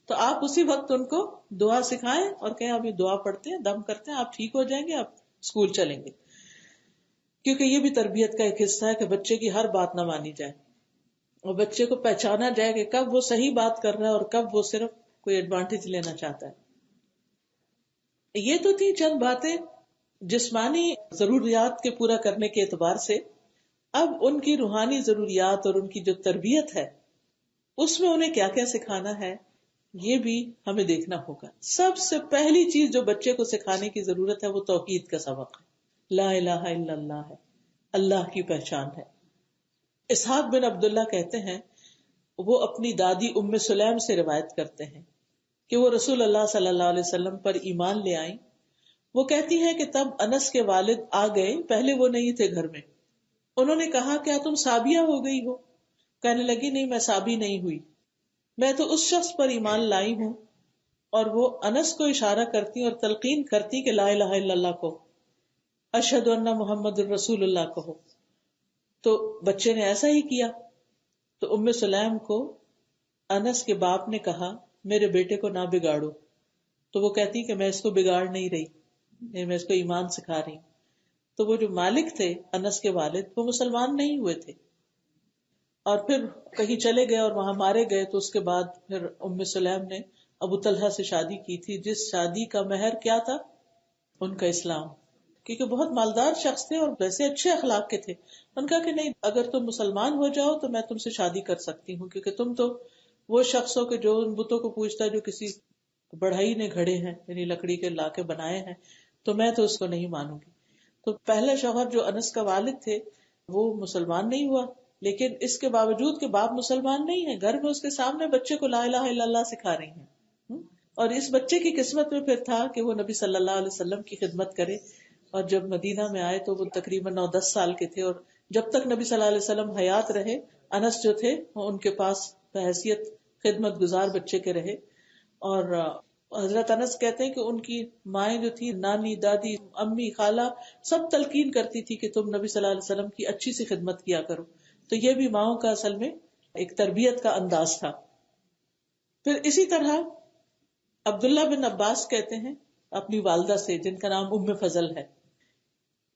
تو آپ اسی وقت ان کو دعا سکھائیں اور کہیں اب یہ دعا پڑھتے ہیں، دم کرتے ہیں، آپ ٹھیک ہو جائیں گے، آپ اسکول چلیں گے. کیونکہ یہ بھی تربیت کا ایک حصہ ہے کہ بچے کی ہر بات نہ مانی جائے اور بچے کو پہچانا جائے کہ کب وہ صحیح بات کر رہا ہے اور کب وہ صرف کوئی ایڈوانٹیج لینا چاہتا ہے. یہ تو تھی چند باتیں جسمانی ضروریات کے پورا کرنے کے اعتبار سے. اب ان کی روحانی ضروریات اور ان کی جو تربیت ہے اس میں انہیں کیا کیا سکھانا ہے یہ بھی ہمیں دیکھنا ہوگا. سب سے پہلی چیز جو بچے کو سکھانے کی ضرورت ہے وہ توحید کا سبق ہے. لا الہ الا اللہ ہے، اللہ کی پہچان ہے. اسحاق بن عبداللہ کہتے ہیں، وہ اپنی دادی ام سلیم سے روایت کرتے ہیں کہ وہ رسول اللہ صلی اللہ علیہ وسلم پر ایمان لے آئیں. وہ کہتی ہیں کہ تب انس کے والد آ گئے، پہلے وہ نہیں تھے گھر میں. انہوں نے کہا کیا تم سابیہ ہو گئی ہو؟ کہنے لگی نہیں میں سابی نہیں ہوئی، میں تو اس شخص پر ایمان لائی ہوں. اور وہ انس کو اشارہ کرتی اور تلقین کرتی کہ لا الہ الا اللہ کو، اشہد ان محمد الرسول اللہ کہو. تو بچے نے ایسا ہی کیا. تو ام سلیم کو انس کے باپ نے کہا میرے بیٹے کو نہ بگاڑو. تو وہ کہتی کہ میں اس کو بگاڑ نہیں رہی، میں اس کو ایمان سکھا رہی. تو وہ جو مالک تھے انس کے والد، وہ مسلمان نہیں ہوئے تھے اور پھر کہیں چلے گئے اور وہاں مارے گئے. تو اس کے بعد پھر ام سلیم نے ابو طلحہ سے شادی کی تھی، جس شادی کا مہر کیا تھا؟ ان کا اسلام. کیونکہ بہت مالدار شخص تھے اور ویسے اچھے اخلاق کے تھے. ان کا کہ نہیں اگر تم مسلمان ہو جاؤ تو میں تم سے شادی کر سکتی ہوں، کیونکہ تم تو وہ شخص ہو کہ جو ان بتوں کو پوجتا ہے جو کسی بڑھئی نے گھڑے ہیں، یعنی لکڑی کے لا کے بنائے ہیں، تو میں تو اس کو نہیں مانوں گی. تو پہلا شوہر جو انس کا والد تھے وہ مسلمان نہیں ہوا، لیکن اس کے باوجود کہ باپ مسلمان نہیں ہے، گھر میں اس کے سامنے بچے کو لا الہ الا اللہ سکھا رہی ہیں. اور اس بچے کی قسمت میں پھر تھا کہ وہ نبی صلی اللہ علیہ وسلم کی خدمت کرے. اور جب مدینہ میں آئے تو وہ تقریباً 9-10 سال کے تھے، اور جب تک نبی صلی اللہ علیہ وسلم حیات رہے انس جو تھے وہ ان کے پاس بحیثیت خدمت گزار بچے کے رہے. اور حضرت انس کہتے ہیں کہ ان کی مائیں جو تھی، نانی، دادی، امی، خالہ، سب تلقین کرتی تھی کہ تم نبی صلی اللہ علیہ وسلم کی اچھی سی خدمت کیا کرو. تو یہ بھی ماؤں کا اصل میں ایک تربیت کا انداز تھا. پھر اسی طرح عبداللہ بن عباس کہتے ہیں اپنی والدہ سے جن کا نام ام فضل ہے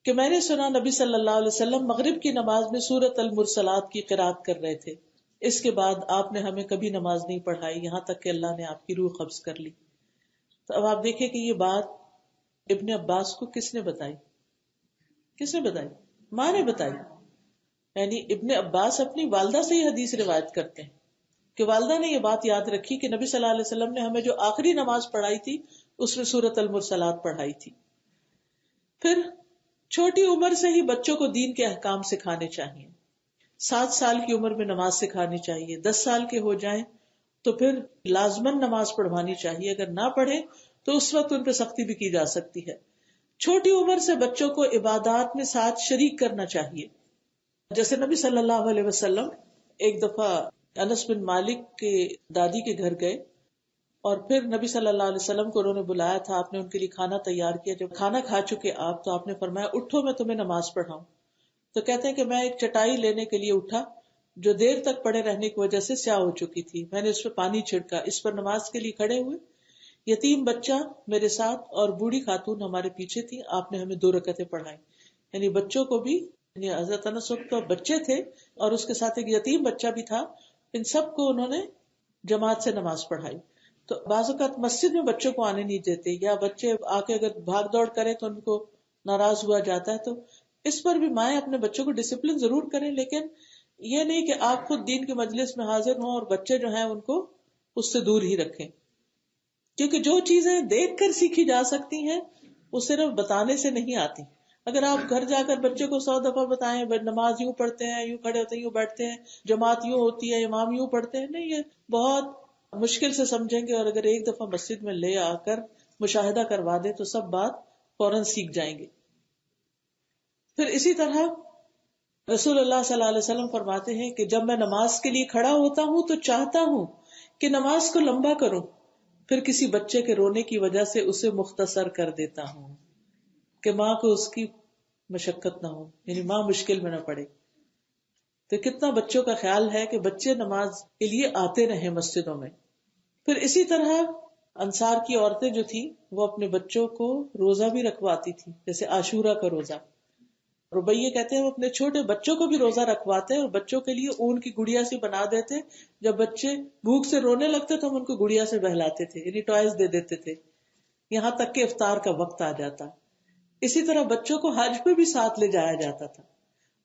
کہ میں نے سنا نبی صلی اللہ علیہ وسلم مغرب کی نماز میں سورۃ المرسلات کی قرات کر رہے تھے. اس کے بعد آپ نے ہمیں کبھی نماز نہیں پڑھائی یہاں تک کہ اللہ نے آپ کی روح قبض کر لی. تو اب آپ دیکھیں کہ یہ بات ابن عباس کو کس نے بتائی؟ کس نے بتائی؟ ماں نے بتائی. یعنی ابن عباس اپنی والدہ سے ہی حدیث روایت کرتے ہیں کہ والدہ نے یہ بات یاد رکھی کہ نبی صلی اللہ علیہ وسلم نے ہمیں جو آخری نماز پڑھائی تھی اس میں سورۃ المرسلات پڑھائی تھی. پھر چھوٹی عمر سے ہی بچوں کو دین کے احکام سکھانے چاہیے. 7 سال کی عمر میں نماز سکھانی چاہیے. 10 سال کے ہو جائیں تو پھر لازماً نماز پڑھوانی چاہیے. اگر نہ پڑھے تو اس وقت ان پہ سختی بھی کی جا سکتی ہے. چھوٹی عمر سے بچوں کو عبادات میں ساتھ شریک کرنا چاہیے. جیسے نبی صلی اللہ علیہ وسلم ایک دفعہ انس بن مالک کے دادی کے گھر گئے اور پھر نبی صلی اللہ علیہ وسلم کو انہوں نے بلایا تھا. آپ نے ان کے لیے کھانا تیار کیا. جب کھانا کھا چکے آپ تو آپ نے فرمایا اٹھو میں تمہیں نماز پڑھاؤں. تو کہتے ہیں کہ میں ایک چٹائی لینے کے لیے اٹھا جو دیر تک پڑے رہنے کی وجہ سے سیاہ ہو چکی تھی. میں نے اس پہ پانی چھڑکا، اس پر نماز کے لیے کھڑے ہوئے. یتیم بچہ میرے ساتھ اور بوڑھی خاتون ہمارے پیچھے تھی. آپ نے ہمیں 2 رکعتیں پڑھائی. یعنی بچوں کو بھی، یعنی حضرت انس وقت تو بچے تھے اور اس کے ساتھ ایک یتیم بچہ بھی تھا، ان سب کو انہوں نے جماعت سے نماز پڑھائی. تو بعض اوقات مسجد میں بچوں کو آنے نہیں دیتے، یا بچے آ کے اگر بھاگ دوڑ کریں تو ان کو ناراض ہوا جاتا ہے. تو اس پر بھی مائیں اپنے بچوں کو ڈسپلن ضرور کریں، لیکن یہ نہیں کہ آپ خود دین کے مجلس میں حاضر ہوں اور بچے جو ہیں ان کو اس سے دور ہی رکھیں. کیونکہ جو چیزیں دیکھ کر سیکھی جا سکتی ہیں وہ صرف بتانے سے نہیں آتی. اگر آپ گھر جا کر بچے کو 100 دفعہ بتائیں نماز یوں پڑھتے ہیں، یوں کھڑے ہوتے ہیں، یوں بیٹھتے ہیں، جماعت یوں ہوتی ہے، امام یوں پڑھتے ہیں، نہیں، یہ بہت مشکل سے سمجھیں گے. اور اگر ایک دفعہ مسجد میں لے آ کر مشاہدہ کروا دیں تو سب بات فوراً سیکھ جائیں گے. پھر اسی طرح رسول اللہ صلی اللہ علیہ وسلم فرماتے ہیں کہ جب میں نماز کے لیے کھڑا ہوتا ہوں تو چاہتا ہوں کہ نماز کو لمبا کروں، پھر کسی بچے کے رونے کی وجہ سے اسے مختصر کر دیتا ہوں کہ ماں کو اس کی مشقت نہ ہو، یعنی ماں مشکل میں نہ پڑے. تو کتنا بچوں کا خیال ہے کہ بچے نماز کے لیے آتے رہیں مسجدوں میں. پھر اسی طرح انصار کی عورتیں جو تھیں وہ اپنے بچوں کو روزہ بھی رکھواتی تھی، جیسے عاشورہ کا روزہ. ربیہ کہتے ہیں وہ اپنے چھوٹے بچوں کو بھی روزہ رکھواتے اور بچوں کے لیے اون کی گڑیا سی بنا دیتے. جب بچے بھوک سے رونے لگتے تو ہم ان کو گڑیا سے بہلاتے تھے، یعنی ٹوائز دے دیتے تھے، یہاں تک کہ افطار کا وقت آ جاتا. اسی طرح بچوں کو حج پہ بھی ساتھ لے جایا جاتا تھا.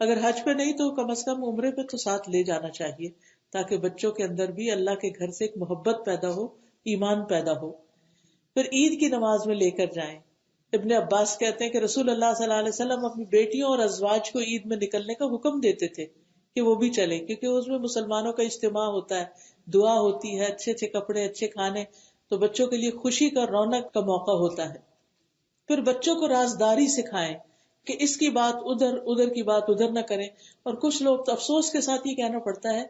اگر حج پہ نہیں تو کم از کم عمرے پہ تو ساتھ لے جانا چاہیے، تاکہ بچوں کے اندر بھی اللہ کے گھر سے ایک محبت پیدا ہو، ایمان پیدا ہو. پھر عید کی نماز میں لے کر جائیں. ابن عباس کہتے ہیں کہ رسول اللہ صلی اللہ علیہ وسلم اپنی بیٹیوں اور ازواج کو عید میں نکلنے کا حکم دیتے تھے کہ وہ بھی چلیں، کیونکہ اس میں مسلمانوں کا اجتماع ہوتا ہے، دعا ہوتی ہے، اچھے اچھے کپڑے، اچھے کھانے، تو بچوں کے لیے خوشی کا، رونق کا موقع ہوتا ہے. پھر بچوں کو رازداری سکھائیں کہ اس کی بات ادھر، ادھر کی بات ادھر نہ کریں. اور کچھ لوگ تو افسوس کے ساتھ یہ کہنا پڑتا ہے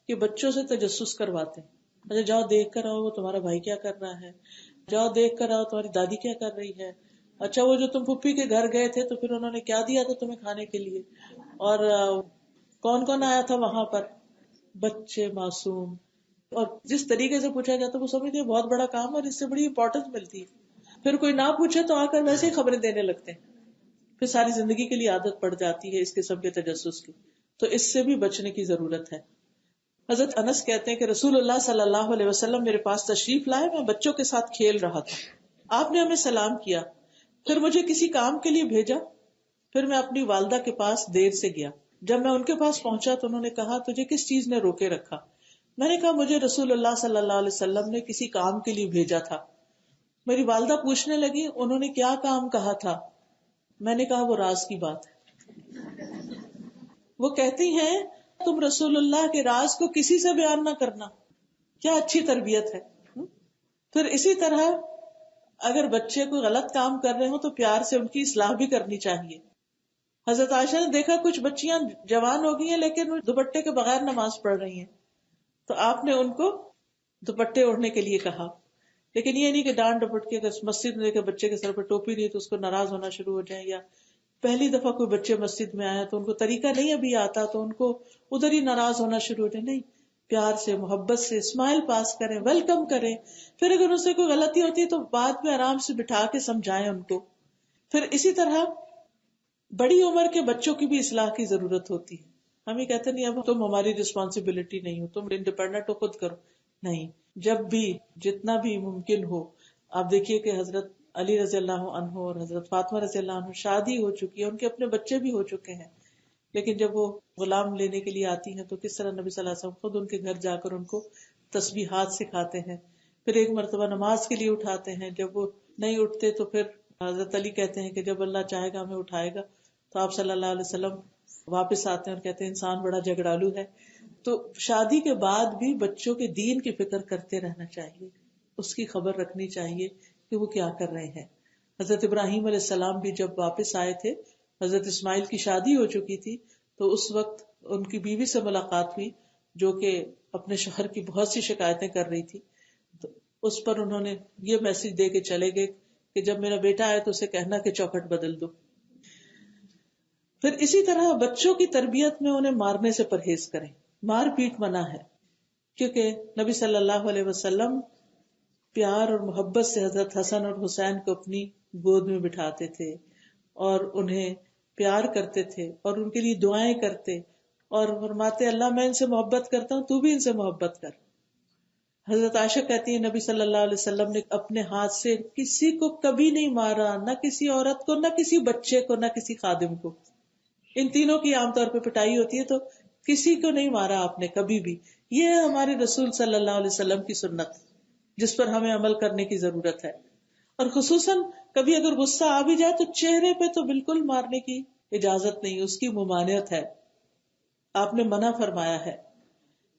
کہ بچوں سے تجسس کرواتے ہیں. اچھا جاؤ دیکھ کر آؤ وہ تمہارا بھائی کیا کر رہا ہے، جاؤ دیکھ کر آؤ تمہاری دادی کیا کر رہی ہے، اچھا وہ جو تم پھپھی کے گھر گئے تھے تو پھر انہوں نے کیا دیا تھا تمہیں کھانے کے لیے، اور کون کون آیا تھا وہاں پر. بچے معصوم، اور جس طریقے سے پوچھا جاتا ہے وہ سمجھتے ہیں بہت بڑا کام اور اس سے بڑی امپورٹنس ملتی ہے. پھر کوئی نہ پوچھے تو آ کر ویسے ہی خبریں دینے لگتے ہیں. پھر ساری زندگی کے لیے عادت پڑ جاتی ہے اس قسم کے تجسس کی. تو اس سے بھی بچنے کی ضرورت ہے. حضرت انس کہتے ہیں کہ رسول اللہ صلی اللہ علیہ وسلم میرے پاس تشریف لائے، میں بچوں کے ساتھ کھیل رہا تھا. آپ نے ہمیں سلام کیا، پھر مجھے کسی کام کے لیے بھیجا، پھر میں اپنی والدہ کے پاس دیر سے گیا. جب میں ان کے پاس پہنچا تو انہوں نے کہا تجھے کس چیز نے روکے رکھا؟ میں نے کہا مجھے رسول اللہ صلی اللہ علیہ وسلم نے کسی کام کے لیے بھیجا تھا. میری والدہ پوچھنے لگی انہوں نے کیا کام کہا تھا؟ میں نے کہا وہ راز کی بات ہے. وہ کہتی ہیں تم رسول اللہ کے راز کو کسی سے بیان نہ کرنا. کیا اچھی تربیت ہے. پھر اسی طرح اگر بچے کوئی غلط کام کر رہے ہوں تو پیار سے ان کی اصلاح بھی کرنی چاہیے. حضرت عائشہ نے دیکھا کچھ بچیاں جوان ہو گئی ہیں لیکن وہ دوپٹے کے بغیر نماز پڑھ رہی ہیں، تو آپ نے ان کو دوپٹے اوڑھنے کے لیے کہا. لیکن یہ نہیں کہ ڈانٹ ڈپٹ کے اگر مسجد میں دیکھے بچے کے سر پہ ٹوپی نہیں تو اس کو ناراض ہونا شروع ہو جائیں، یا پہلی دفعہ کوئی بچے مسجد میں آیا تو ان کو طریقہ نہیں ابھی آتا تو ان کو ادھر ہی ناراض ہونا شروع ہو جائے. نہیں، پیار سے محبت سے اسمائل پاس کریں، ویلکم کریں. پھر اگر اس سے کوئی غلطی ہوتی ہے تو بعد میں آرام سے بٹھا کے سمجھائیں ان کو. پھر اسی طرح بڑی عمر کے بچوں کی بھی اصلاح کی ضرورت ہوتی ہے. ہم یہ کہتے نہیں اب تم ہماری رسپانسبلٹی نہیں ہو، تم انڈیپینڈنٹ ہو، خود کرو. نہیں، جب بھی جتنا بھی ممکن ہو. آپ دیکھیے کہ حضرت علی رضی اللہ عنہ اور حضرت فاطمہ رضی اللہ عنہ شادی ہو چکی ہے، ان کے اپنے بچے بھی ہو چکے ہیں، لیکن جب وہ غلام لینے کے لیے آتی ہیں تو کس طرح نبی صلی اللہ علیہ وسلم خود ان کے گھر جا کر ان کو تسبیحات سکھاتے ہیں. پھر ایک مرتبہ نماز کے لیے اٹھاتے ہیں، جب وہ نہیں اٹھتے تو پھر حضرت علی کہتے ہیں کہ جب اللہ چاہے گا ہمیں اٹھائے گا. تو آپ صلی اللہ علیہ وسلم واپس آتے ہیں اور کہتے ہیں انسان بڑا جھگڑالو ہے. تو شادی کے بعد بھی بچوں کے دین کی فکر کرتے رہنا چاہیے، اس کی خبر رکھنی چاہیے کہ وہ کیا کر رہے ہیں. حضرت ابراہیم علیہ السلام بھی جب واپس آئے تھے، حضرت اسماعیل کی شادی ہو چکی تھی، تو اس وقت ان کی بیوی سے ملاقات ہوئی جو کہ اپنے شوہر کی بہت سی شکایتیں کر رہی تھی. تو اس پر انہوں نے یہ میسج دے کے چلے گئے کہ جب میرا بیٹا آئے تو اسے کہنا کہ چوکھٹ بدل دو. پھر اسی طرح بچوں کی تربیت میں انہیں مارنے سے پرہیز کریں. مار پیٹ منع ہے، کیونکہ نبی صلی اللہ علیہ وسلم پیار اور محبت سے حضرت حسن اور حسین کو اپنی گود میں بٹھاتے تھے اور انہیں پیار کرتے تھے اور ان کے لیے دعائیں کرتے اور فرماتے اللہ میں ان سے محبت کرتا ہوں تو بھی ان سے محبت کر. حضرت عائشہ کہتی ہے نبی صلی اللہ علیہ وسلم نے اپنے ہاتھ سے کسی کو کبھی نہیں مارا، نہ کسی عورت کو، نہ کسی بچے کو، نہ کسی خادم کو. ان تینوں کی عام طور پہ پٹائی ہوتی ہے، تو کسی کو نہیں مارا آپ نے کبھی بھی. یہ ہے ہمارے رسول صلی اللہ علیہ وسلم کی سنت جس پر ہمیں عمل کرنے کی ضرورت ہے. اور خصوصاً کبھی اگر غصہ آ بھی جائے تو چہرے پہ تو بالکل مارنے کی اجازت نہیں، اس کی ممانعت ہے، آپ نے منع فرمایا ہے.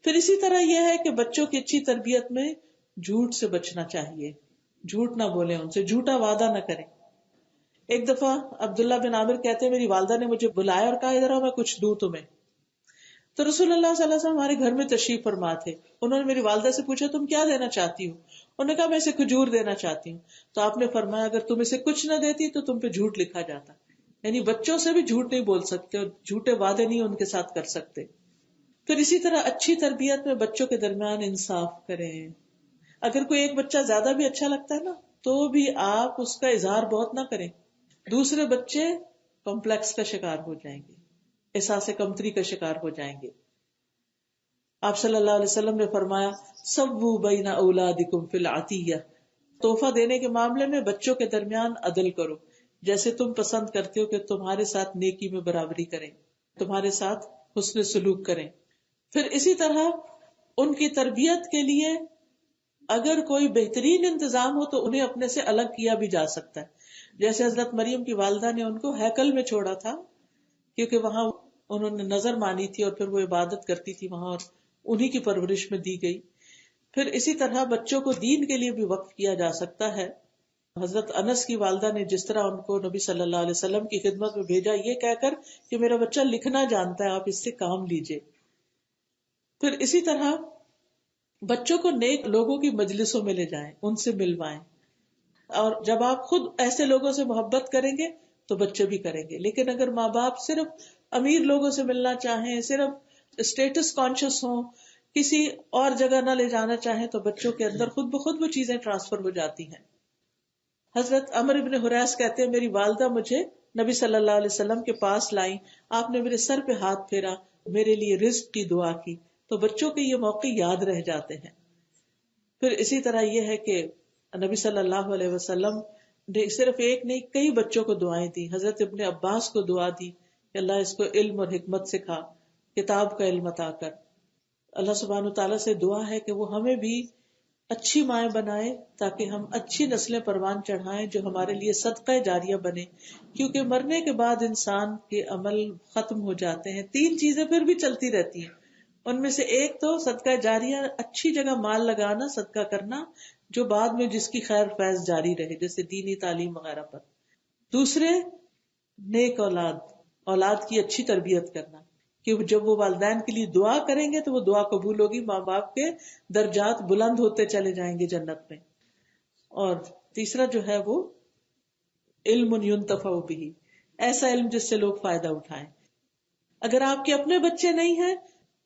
پھر اسی طرح یہ ہے کہ بچوں کی اچھی تربیت میں جھوٹ سے بچنا چاہیے. جھوٹ نہ بولیں، ان سے جھوٹا وعدہ نہ کریں. ایک دفعہ عبداللہ بن عامر کہتے ہیں میری والدہ نے مجھے بلایا اور کہا ادھر آؤ میں کچھ دوں تمہیں. تو رسول اللہ صلی اللہ علیہ وسلم ہمارے گھر میں تشریف فرما تھے. انہوں نے میری والدہ سے پوچھا تم کیا دینا چاہتی ہو؟ انہوں نے کہا میں اسے کھجور دینا چاہتی ہوں. تو آپ نے فرمایا اگر تم اسے کچھ نہ دیتی تو تم پہ جھوٹ لکھا جاتا. یعنی بچوں سے بھی جھوٹ نہیں بول سکتے اور جھوٹے وعدے نہیں ان کے ساتھ کر سکتے. پھر اسی طرح اچھی تربیت میں بچوں کے درمیان انصاف کریں. اگر کوئی ایک بچہ زیادہ بھی اچھا لگتا ہے نا تو بھی آپ اس کا اظہار بہت نہ کریں. دوسرے بچے کمپلیکس کا شکار ہو جائیں گے، احساس کمتری کا شکار ہو جائیں گے. آپ صلی اللہ علیہ وسلم نے فرمایا سووا بین اولادکم فی العطیہ، تحفہ دینے کے معاملے میں بچوں کے درمیان عدل کرو، جیسے تم پسند کرتے ہو کہ تمہارے ساتھ نیکی میں برابری کریں، تمہارے ساتھ حسن سلوک کریں. پھر اسی طرح ان کی تربیت کے لیے اگر کوئی بہترین انتظام ہو تو انہیں اپنے سے الگ کیا بھی جا سکتا ہے. جیسے حضرت مریم کی والدہ نے ان کو ہیکل میں چھوڑا تھا کیونکہ وہاں انہوں نے نظر مانی تھی اور پھر وہ عبادت کرتی تھی وہاں، اور انہی کی پرورش میں دی گئی. پھر اسی طرح بچوں کو دین کے لیے بھی وقف کیا جا سکتا ہے. حضرت انس کی والدہ نے جس طرح ان کو نبی صلی اللہ علیہ وسلم کی خدمت میں بھیجا یہ کہہ کر کہ میرا بچہ لکھنا جانتا ہے، آپ اس سے کام لیجئے. پھر اسی طرح بچوں کو نیک لوگوں کی مجلسوں میں لے جائیں، ان سے ملوائیں. اور جب آپ خود ایسے لوگوں سے محبت کریں گے تو بچے بھی کریں گے. لیکن اگر ماں باپ صرف امیر لوگوں سے ملنا چاہیں، صرف اسٹیٹس کانشیس ہوں، کسی اور جگہ نہ لے جانا چاہیں، تو بچوں کے اندر خود بخود وہ چیزیں ٹرانسفر ہو جاتی ہیں. حضرت عمر بن حریث کہتے ہیں میری والدہ مجھے نبی صلی اللہ علیہ وسلم کے پاس لائیں، آپ نے میرے سر پہ ہاتھ پھیرا، میرے لیے رزق کی دعا کی. تو بچوں کے یہ موقع یاد رہ جاتے ہیں. پھر اسی طرح یہ ہے کہ نبی صلی اللہ علیہ وسلم نے صرف ایک نہیں کئی بچوں کو دعائیں دی. حضرت ابن عباس کو دعا دی کہ اللہ اس کو علم اور حکمت سکھا، کتاب کا علم عطا کر. اللہ سبحانہ وتعالیٰ سے دعا ہے کہ وہ ہمیں بھی اچھی مائیں بنائے تاکہ ہم اچھی نسلیں پروان چڑھائیں جو ہمارے لیے صدقہ جاریہ بنے. کیونکہ مرنے کے بعد انسان کے عمل ختم ہو جاتے ہیں، 3 چیزیں پھر بھی چلتی رہتی ہیں. ان میں سے ایک تو صدقہ جاریہ، اچھی جگہ مال لگانا، صدقہ کرنا جو بعد میں جس کی خیر فیض جاری رہے، جیسے دینی تعلیم وغیرہ پر. دوسرے نیک اولاد کی اچھی تربیت کرنا کہ جب وہ والدین کے لیے دعا کریں گے تو وہ دعا قبول ہوگی، ماں باپ کے درجات بلند ہوتے چلے جائیں گے جنت میں. اور تیسرا جو ہے وہ علم ينتفع به، ایسا علم جس سے لوگ فائدہ اٹھائیں. اگر آپ کے اپنے بچے نہیں ہیں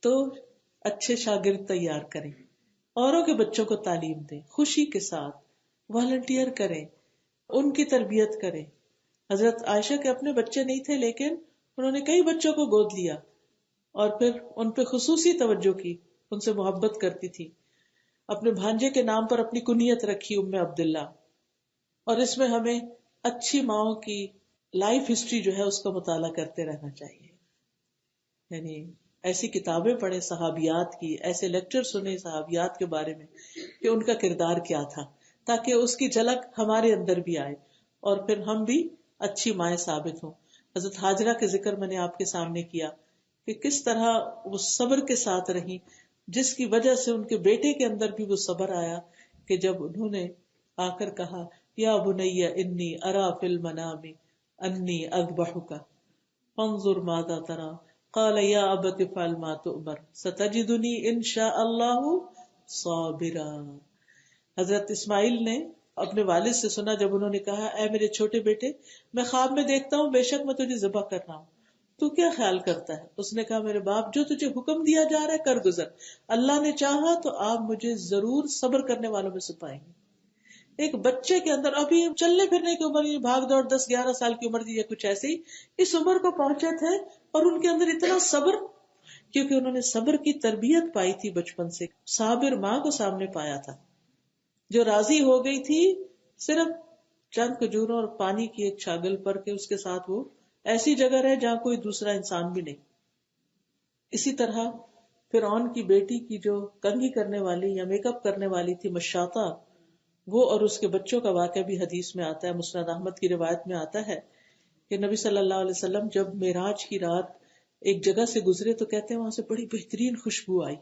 تو اچھے شاگرد تیار کریں، اوروں کے بچوں کو تعلیم دیں، خوشی کے ساتھ والنٹیئر کریں، ان کی تربیت کریں. حضرت عائشہ کے اپنے بچے نہیں تھے لیکن انہوں نے کئی بچوں کو گود لیا اور پھر ان پہ خصوصی توجہ کی، ان سے محبت کرتی تھی. اپنے بھانجے کے نام پر اپنی کنیت رکھی ام عبداللہ. اور اس میں ہمیں اچھی ماؤں کی لائف ہسٹری جو ہے اس کا مطالعہ کرتے رہنا چاہیے. یعنی ایسی کتابیں پڑھیں صحابیات کی، ایسے لیکچر سنیں صحابیات کے بارے میں کہ ان کا کردار کیا تھا، تاکہ اس کی جھلک ہمارے اندر بھی آئے اور پھر ہم بھی اچھی مائیں ثابت ہوں. حضرت ہاجرہ کے ذکر میں نے آپ کے سامنے کیا کہ کس طرح وہ صبر کے ساتھ رہی، جس کی وجہ سے ان کے بیٹے کے اندر بھی وہ صبر آیا کہ جب انہوں نے آ کر کہا یا بنی انی ارا فی المنام انی اذبحک فانظر ماذا تری قال یا ابت افعل ما تؤمر ستجدنی ان شاء اللہ صابرا. حضرت اسماعیل نے اپنے والد سے سنا جب انہوں نے کہا اے میرے چھوٹے بیٹے، میں خواب میں دیکھتا ہوں بے شک میں تجھے ذبح کر رہا ہوں، تو کیا خیال کرتا ہے؟ اس نے کہا میرے باپ جو تجھے حکم دیا جا رہا ہے کر گزر، اللہ نے چاہا تو آپ مجھے ضرور صبر کرنے والوں میں سے پائیں گے. ایک بچے کے اندر ابھی چلنے پھرنے کی عمر، بھاگ دوڑ 10-11 سال کی عمر تھی یا کچھ ایسے ہی، اس عمر کو پہنچے تھے اور ان کے اندر اتنا صبر، کیونکہ انہوں نے صبر کی تربیت پائی تھی بچپن سے. صابر ماں کو سامنے پایا تھا جو راضی ہو گئی تھی صرف چند کھجوروں اور پانی کی ایک چھاگل پر کے اس کے ساتھ وہ ایسی جگہ رہے جہاں کوئی دوسرا انسان بھی نہیں. اسی طرح فرعون کی بیٹی کی جو کنگھی کرنے والی یا میک اپ کرنے والی تھی مشاطہ، وہ اور اس کے بچوں کا واقعہ بھی حدیث میں آتا ہے. مسند احمد کی روایت میں آتا ہے کہ نبی صلی اللہ علیہ وسلم جب معراج کی رات ایک جگہ سے گزرے تو کہتے ہیں وہاں سے بڑی بہترین خوشبو آئی.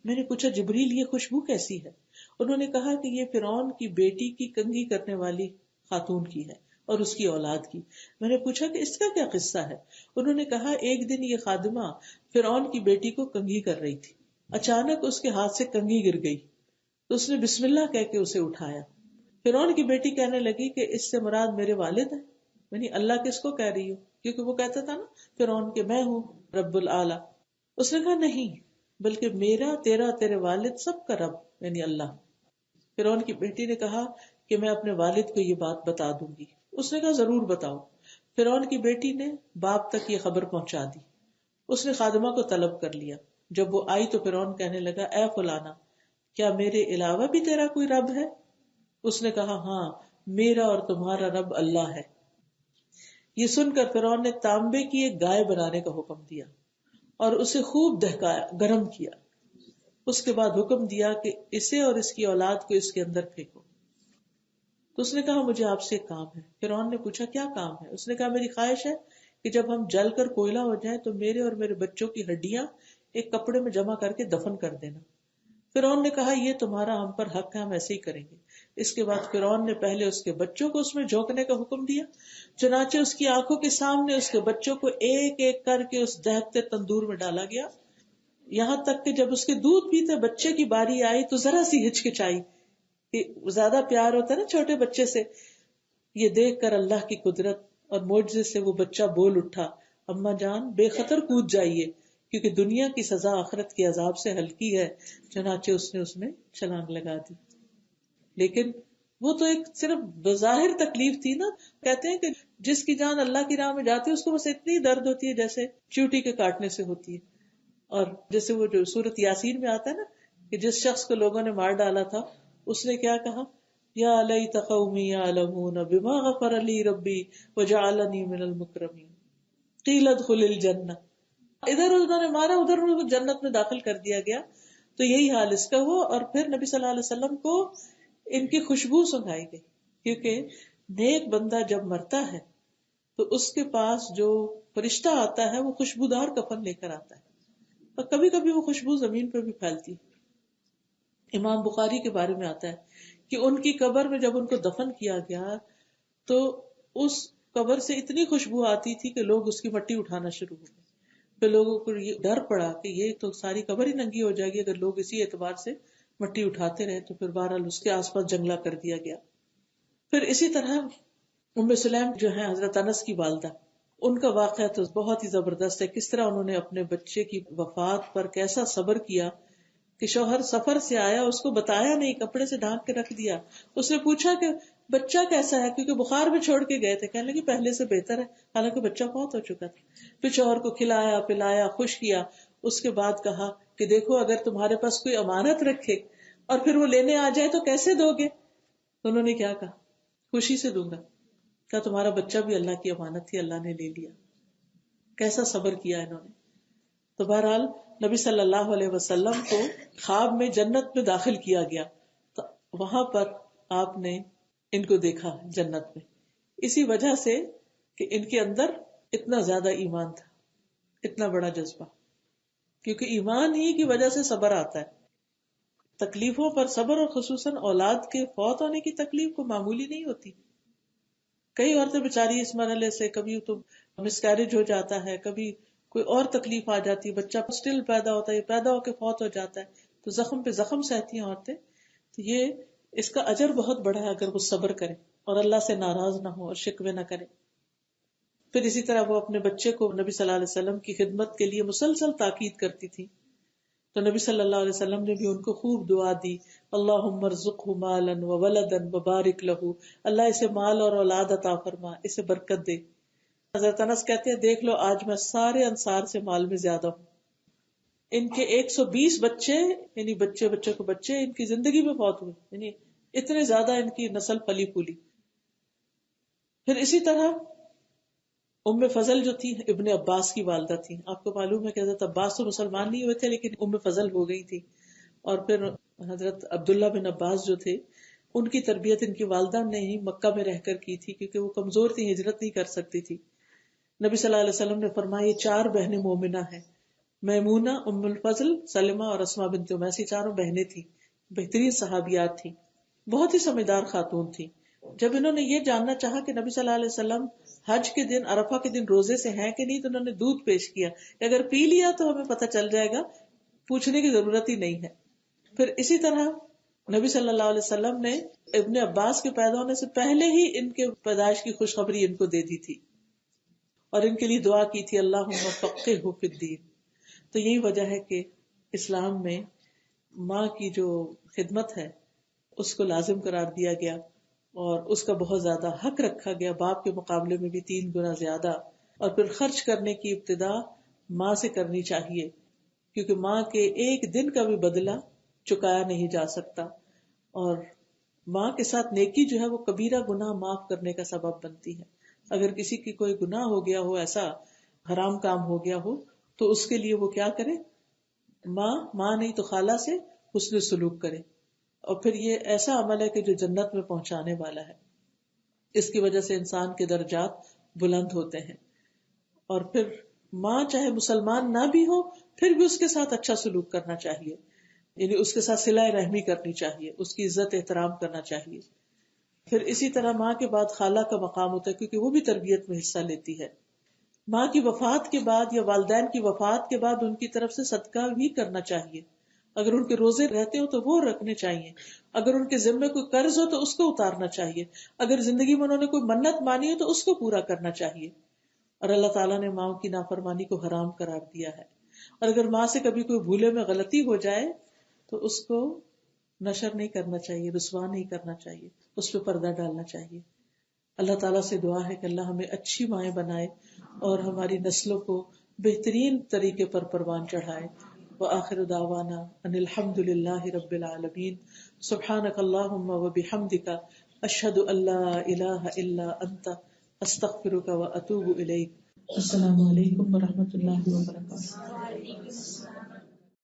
میں نے پوچھا جبریل یہ خوشبو کیسی ہے؟ انہوں نے کہا کہ یہ فرعون کی بیٹی کی کنگھی کرنے والی خاتون کی ہے اور اس کی اولاد کی. میں نے پوچھا کہ اس کا کیا قصہ ہے؟ انہوں نے کہا ایک دن یہ خادمہ فرعون کی بیٹی کو کنگھی کر رہی تھی، اچانک اس کے ہاتھ سے کنگھی گر گئی تو اس نے بسم اللہ کہہ کے اسے اٹھایا. فرعون کی بیٹی کہنے لگی کہ اس سے مراد میرے والد ہیں. یعنی اللہ کس کو کہہ رہی ہو؟ کیونکہ وہ کہتا تھا نا فرعون کہ میں ہوں رب العالی. اس نے کہا نہیں، بلکہ میرا تیرا تیرے والد سب کا رب یعنی اللہ. فرعون کی بیٹی نے کہا کہ میں اپنے والد کو یہ بات بتا دوں گی. اس نے کہا ضرور بتاؤ. فرعون کی بیٹی نے باپ تک یہ خبر پہنچا دی. اس نے خادمہ کو طلب کر لیا. جب وہ آئی تو فرعون کہنے لگا اے فلانا، کیا میرے علاوہ بھی تیرا کوئی رب ہے؟ اس نے کہا ہاں، میرا اور تمہارا رب اللہ ہے. یہ سن کر فرعون نے تانبے کی ایک گائے بنانے کا حکم دیا اور اسے خوب دہکایا، گرم کیا. اس کے بعد حکم دیا کہ اسے اور اس کی اولاد کو اس کے اندر پھینکو. تو اس نے کہا مجھے آپ سے ایک کام ہے. فرعون نے پوچھا کیا کام ہے؟ اس نے کہا میری خواہش ہے کہ جب ہم جل کر کوئلہ ہو جائیں تو میرے اور میرے بچوں کی ہڈیاں ایک کپڑے میں جمع کر کے دفن کر دینا فرعون نے کہا یہ تمہارا ہم پر حق ہے، ہم ایسے ہی کریں گے. اس کے بعد فرعون نے پہلے اس کے بچوں کو اس میں جھونکنے کا حکم دیا، چنانچہ اس کی آنکھوں کے سامنے اس کے بچوں کو ایک ایک کر کے اس دہتے تندور میں ڈالا گیا، یہاں تک کہ جب اس کے دودھ پیتے بچے کی باری آئی تو ذرا سی ہچکچائی. کہ زیادہ پیار ہوتا ہے نا چھوٹے بچے سے. یہ دیکھ کر اللہ کی قدرت اور معجزے سے وہ بچہ بول اٹھا، اماں جان بے خطر کود جائیے، کیونکہ دنیا کی سزا آخرت کے عذاب سے ہلکی ہے. چنانچہ اس نے چھلانگ لگا دی. لیکن وہ تو ایک صرف بظاہر تکلیف تھی نا. کہتے ہیں کہ جس کی جان اللہ کی راہ میں جاتی ہے اس کو بس اتنی درد ہوتی ہے جیسے چیوٹی کے کاٹنے سے ہوتی ہے. اور جیسے وہ جو سورت یاسین میں آتا ہے نا کہ جس شخص کو لوگوں نے مار ڈالا تھا اس نے کیا کہا، یا لیت قومی یعلمون بما غفر لی ربی وجعلنی من المکرمین قیل ادخل الجنہ. ادھر انہوں نے مارا، ادھر انہوں کو جنت میں داخل کر دیا گیا. تو یہی حال اس کا ہوا. اور پھر نبی صلی اللہ علیہ وسلم کو ان کی خوشبو سنگائی گئی، کیونکہ نیک بندہ جب مرتا ہے تو اس کے پاس جو فرشتہ آتا ہے وہ خوشبودار کفن لے کر آتا ہے، اور کبھی کبھی وہ خوشبو زمین پہ بھی پھیلتی ہے. امام بخاری کے بارے میں آتا ہے کہ ان کی قبر میں جب ان کو دفن کیا گیا تو اس قبر سے اتنی خوشبو آتی تھی کہ لوگ اس کی مٹی اٹھانا شروع ہو گئے. پھر لوگوں کو یہ ڈر پڑا کہ یہ تو ساری قبر ہی ننگی ہو جائے گی اگر لوگ اسی اعتبار سے مٹی اٹھاتے رہے. تو پھر بہرحال اس کے آس پاس جنگلہ کر دیا گیا. پھر اسی طرح ام سلیم جو ہے حضرت انس کی والدہ، ان کا واقعہ تو بہت ہی زبردست ہے. کس طرح انہوں نے اپنے بچے کی وفات پر کیسا صبر کیا کہ شوہر سفر سے آیا، اس کو بتایا نہیں، کپڑے سے ڈھانک کے رکھ دیا. اس نے پوچھا کہ بچہ کیسا ہے، کیونکہ بخار میں چھوڑ کے گئے تھے. کہنے لگے پہلے سے بہتر ہے، حالانکہ بچہ بہت ہو چکا تھا. پھر شوہر کو کھلایا پلایا خوش کیا. اس کے بعد کہا کہ دیکھو اگر تمہارے پاس کوئی امانت رکھے اور پھر وہ لینے آ جائے تو کیسے دو گے؟ تو انہوں نے کیا کہا، خوشی سے دوں گا. کیا تمہارا بچہ بھی اللہ کی امانت تھی، اللہ نے لے لیا. کیسا صبر کیا انہوں نے. تو بہرحال نبی صلی اللہ علیہ وسلم کو خواب میں جنت میں داخل کیا گیا، تو وہاں پر آپ نے ان کو دیکھا جنت میں، اسی وجہ سے کہ ان کے اندر اتنا زیادہ ایمان تھا، اتنا بڑا جذبہ. کیونکہ ایمان ہی کی وجہ سے صبر آتا ہے. تکلیفوں پر صبر، اور خصوصاً اولاد کے فوت ہونے کی تکلیف کو معمولی نہیں ہوتی. کئی عورتیں بیچاری اس مرحلے سے، کبھی تو مسکیریج ہو جاتا ہے، کبھی کوئی اور تکلیف آ جاتی ہے، بچہ اسٹل پیدا ہوتا ہے، پیدا ہو کے فوت ہو جاتا ہے، تو زخم پہ زخم سہتی ہیں عورتیں. تو یہ اس کا اجر بہت بڑا ہے اگر وہ صبر کرے اور اللہ سے ناراض نہ ہو اور شکوے نہ کرے. پھر اسی طرح وہ اپنے بچے کو نبی صلی اللہ علیہ وسلم کی خدمت کے لیے مسلسل تاکید کرتی تھی. تو نبی صلی اللہ علیہ وسلم نے بھی ان کو خوب دعا دی، اللہم ارزقہ مالا وولدا وبارک لہ، اللہ اسے مال اور اولاد عطا فرما، اسے برکت دے. حضرت انس کہتے ہیں دیکھ لو آج میں سارے انصار سے مال میں زیادہ ہوں. ان کے 120 بچے، یعنی بچے بچے کو بچے ان کی زندگی میں فوت ہوئے، یعنی اتنے زیادہ ان کی نسل پلی پھولی. پھر اسی طرح ام فضل جو تھی ابن عباس کی والدہ تھی. آپ کو معلوم ہے کہ حضرت عباس تو مسلمان نہیں ہوئے تھے لیکن ام فضل ہو گئی تھی. اور پھر حضرت عبداللہ بن عباس جو تھے ان کی تربیت ان کی والدہ نے ہی مکہ میں رہ کر کی تھی، کیونکہ وہ کمزور تھی، ہجرت نہیں کر سکتی تھی. نبی صلی اللہ علیہ وسلم نے فرمایا یہ 4 بہنیں مومنہ ہیں، میمونہ، ام الفضل، سلمہ اور اسماء بنت امیس. 4 بہنیں تھیں، بہترین صحابیات تھیں، بہت ہی سمجھدار خاتون تھیں. جب انہوں نے یہ جاننا چاہا کہ نبی صلی اللہ علیہ وسلم حج کے دن، عرفہ کے دن روزے سے ہیں کہ نہیں، تو انہوں نے دودھ پیش کیا کہ اگر پی لیا تو ہمیں پتہ چل جائے گا، پوچھنے کی ضرورت ہی نہیں ہے. پھر اسی طرح نبی صلی اللہ علیہ وسلم نے ابن عباس کے پیدا ہونے سے پہلے ہی ان کے پیدائش کی خوشخبری ان کو دے دی تھی اور ان کے لیے دعا کی تھی اللہم فقہہ فی الدین. تو یہی وجہ ہے کہ اسلام میں ماں کی جو خدمت ہے اس کو لازم قرار دیا گیا اور اس کا بہت زیادہ حق رکھا گیا، باپ کے مقابلے میں بھی 3 گنا زیادہ. اور پھر خرچ کرنے کی ابتدا ماں سے کرنی چاہیے، کیونکہ ماں کے ایک دن کا بھی بدلہ چکایا نہیں جا سکتا. اور ماں کے ساتھ نیکی جو ہے وہ کبیرہ گناہ معاف کرنے کا سبب بنتی ہے. اگر کسی کی کوئی گناہ ہو گیا ہو، ایسا حرام کام ہو گیا ہو، تو اس کے لیے وہ کیا کرے، ماں نہیں تو خالہ سے حسن سلوک کرے. اور پھر یہ ایسا عمل ہے کہ جو جنت میں پہنچانے والا ہے. اس کی وجہ سے انسان کے درجات بلند ہوتے ہیں. اور پھر ماں چاہے مسلمان نہ بھی ہو پھر بھی اس کے ساتھ اچھا سلوک کرنا چاہیے. یعنی اس کے ساتھ صلہ رحمی کرنی چاہیے، اس کی عزت احترام کرنا چاہیے. پھر اسی طرح ماں کے بعد خالہ کا مقام ہوتا ہے، کیونکہ وہ بھی تربیت میں حصہ لیتی ہے. ماں کی وفات کے بعد یا والدین کی وفات کے بعد ان کی طرف سے صدقہ بھی کرنا چاہیے. اگر ان کے روزے رہتے ہو تو وہ رکھنے چاہیے، اگر ان کے ذمے کوئی قرض ہو تو اس کو اتارنا چاہیے، اگر زندگی میں انہوں نے کوئی منت مانی ہو تو اس کو پورا کرنا چاہیے. اور اللہ تعالیٰ نے ماں کی نافرمانی کو حرام قرار دیا ہے. اور اگر ماں سے کبھی کوئی بھولے میں غلطی ہو جائے تو اس کو نشر نہیں کرنا چاہیے، رسوا نہیں کرنا چاہیے، اس پہ پردہ ڈالنا چاہیے. اللہ تعالیٰ سے دعا ہے کہ اللہ ہمیں اچھی مائیں بنائے اور ہماری نسلوں کو بہترین طریقے پر پروان چڑھائے. وآخر دعوانا ان الحمد للہ رب العالمین. سبحانک اللہم وبحمدک اشہد ان لا الہ الا انت استغفرک واتوب الیک. السلام علیکم ورحمۃ اللہ وبرکاتہ.